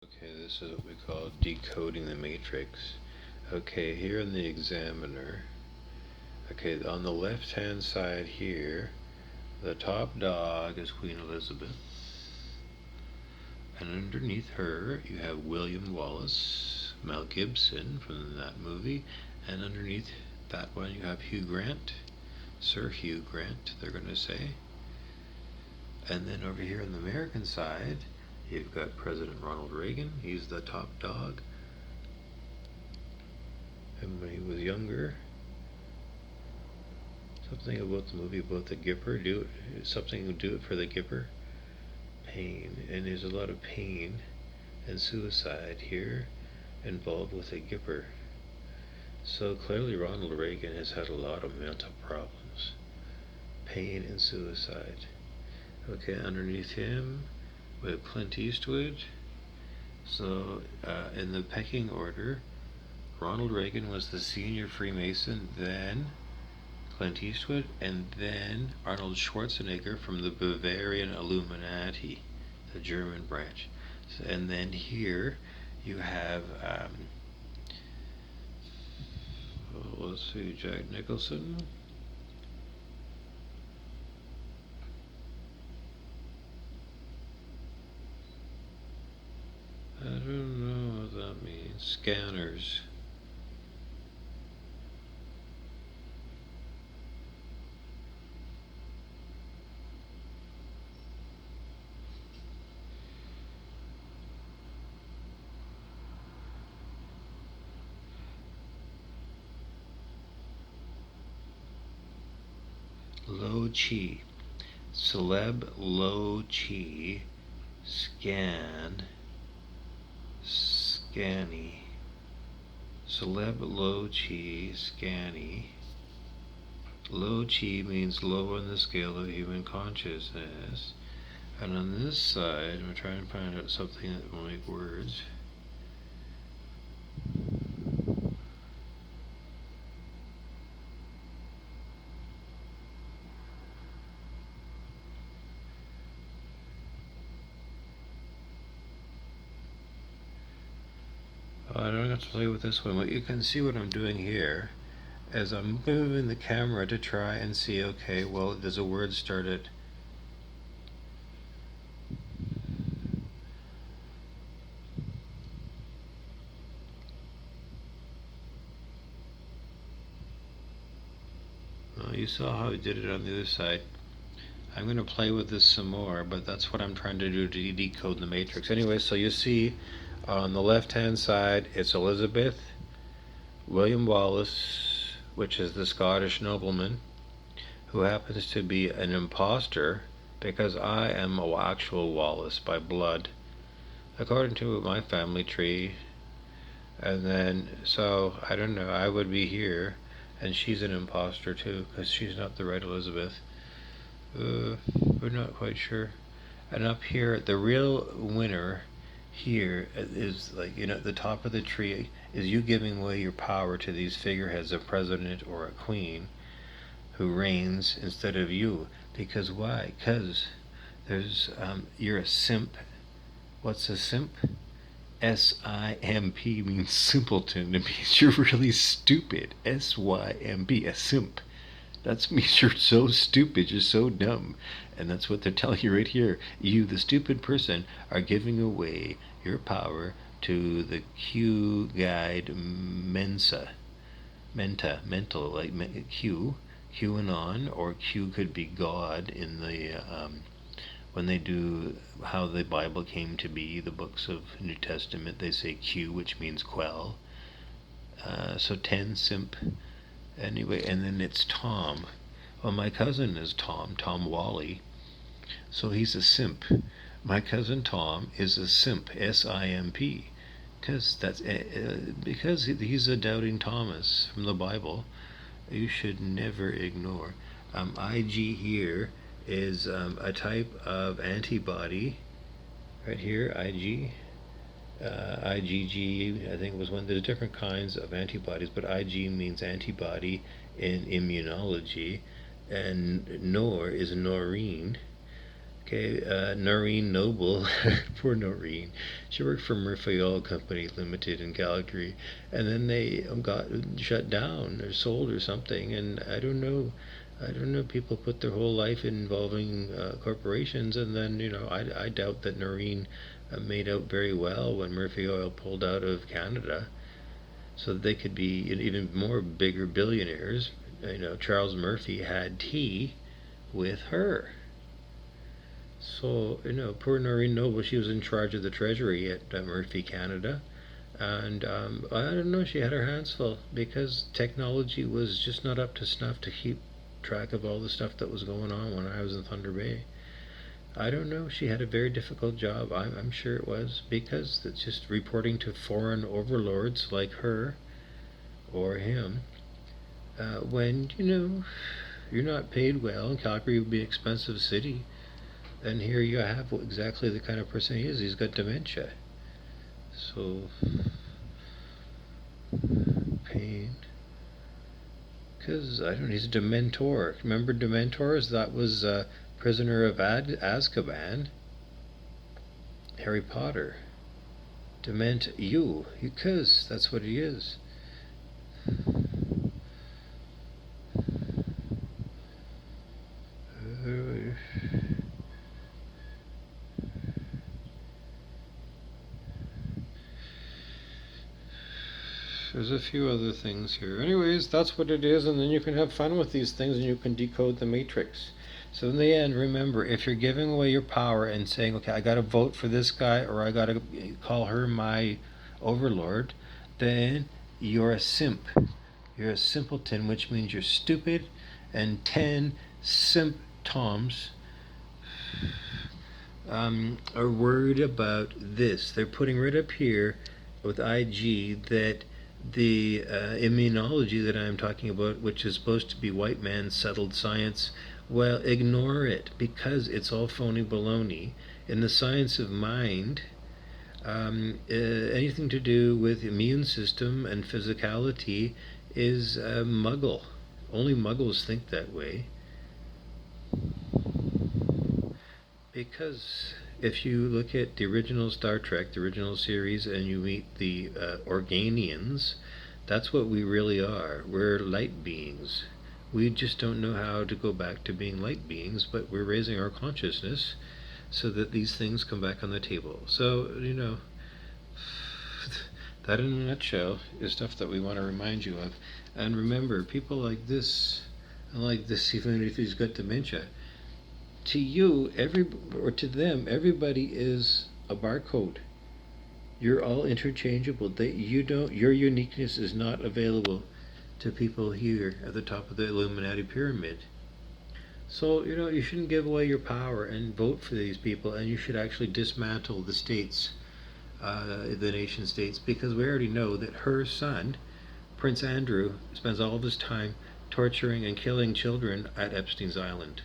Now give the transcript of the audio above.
Okay, this is what we call decoding the matrix. Okay, here in the examiner, okay, on the left hand side here, the top dog is Queen Elizabeth. And underneath her, you have William Wallace, Mel Gibson from that movie. And underneath that one, you have Hugh Grant, Sir Hugh Grant, they're going to say. And then over here on the American side, you've got President Ronald Reagan. He's the top dog. And when he was younger, something about the movie about the Gipper, something do it for the Gipper. Pain, and there's a lot of pain and suicide here involved with the Gipper. So clearly Ronald Reagan has had a lot of mental problems. Pain and suicide. Okay, underneath him we have Clint Eastwood. So in the pecking order, Ronald Reagan was the senior Freemason, then Clint Eastwood, and then Arnold Schwarzenegger from the Bavarian Illuminati, the German branch. And then here you have, let's see, Jack Nicholson. I don't know what that means. Scanners. Low Chi. Celeb Low Chi. Scanny. Celeb Low Chi Scanny. Low Chi means low on the scale of human consciousness. And on this side, I'm trying to find out something that will make words. I don't have to play with this one, but you can see what I'm doing here as I'm moving the camera to try and see, okay, well, does a word start at you saw how I did it on the other side. I'm going to play with this some more, but that's what I'm trying to do to decode the matrix. Anyway, so you see on the left hand side it's Elizabeth, William Wallace, which is the Scottish nobleman, who happens to be an imposter because I am an actual Wallace by blood, according to my family tree. And then, so, I don't know, I would be here, and she's an imposter too, because she's not the right Elizabeth. We're not quite sure. And up here, the real winner here is, like, at the top of the tree is you giving away your power to these figureheads, a president or a queen who reigns instead of you. Because why? Because you're a simp. What's a simp? S-I-M-P means simpleton. It means you're really stupid. S-Y-M-P, a simp. That means you're so stupid, you're so dumb. And that's what they're telling you right here. You, the stupid person, are giving away your power to the Q guide mental, like Q, QAnon, or Q could be God in the, when they do how the Bible came to be, the books of New Testament, they say Q, which means quell. So 10, simp. Anyway, and then it's Tom. Well, my cousin is Tom Wally. So he's a simp. My cousin Tom is a simp, S-I-M-P. Because he's a doubting Thomas from the Bible. You should never ignore. IG here is a type of antibody. Right here, IG. IgG, I think, was one. There's different kinds of antibodies, but Ig means antibody in immunology, and Nor is norine, Okay, Noreen Noble, poor Noreen. She worked for Murphy Oil Company Limited in Calgary, and then they got shut down or sold or something. And I don't know. I don't know. People put their whole life involving corporations, and then I doubt that Noreen made out very well when Murphy Oil pulled out of Canada, so that they could be even more bigger billionaires. Charles Murphy had tea with her. So, poor Noreen Noble, she was in charge of the treasury at Murphy, Canada. And I don't know, she had her hands full because technology was just not up to snuff to keep track of all the stuff that was going on when I was in Thunder Bay. I don't know, she had a very difficult job. I'm sure it was because it's just reporting to foreign overlords like her or him when, you're not paid well. Calgary would be an expensive city. And here you have exactly the kind of person he is. He's got dementia. So, pain. Because, I don't know, he's a Dementor. Remember Dementors? That was Prisoner of Azkaban. Harry Potter. Dement you. Because that's what he is. There's a few other things here. Anyways, that's what it is, and then you can have fun with these things and you can decode the matrix. So in the end, remember, if you're giving away your power and saying, okay, I gotta vote for this guy or I gotta call her my overlord, then you're a simp. You're a simpleton, which means you're stupid, and 10 symptoms are worried about this. They're putting right up here with IG that the immunology that I'm talking about, which is supposed to be white man's settled science, well, ignore it because it's all phony baloney. In the science of mind, anything to do with immune system and physicality is muggle. Only muggles think that way. Because if you look at the original Star Trek, the original series, and you meet the Organians, that's what we really are. We're light beings. We just don't know how to go back to being light beings, but we're raising our consciousness so that these things come back on the table. So, that in a nutshell is stuff that we want to remind you of. And remember, people like this, even if he's got dementia, to you, or to them, everybody is a barcode. You're all interchangeable. Your uniqueness is not available to people here at the top of the Illuminati pyramid. So, you shouldn't give away your power and vote for these people, and you should actually dismantle the states, the nation states, because we already know that her son, Prince Andrew, spends all of his time torturing and killing children at Epstein's Island.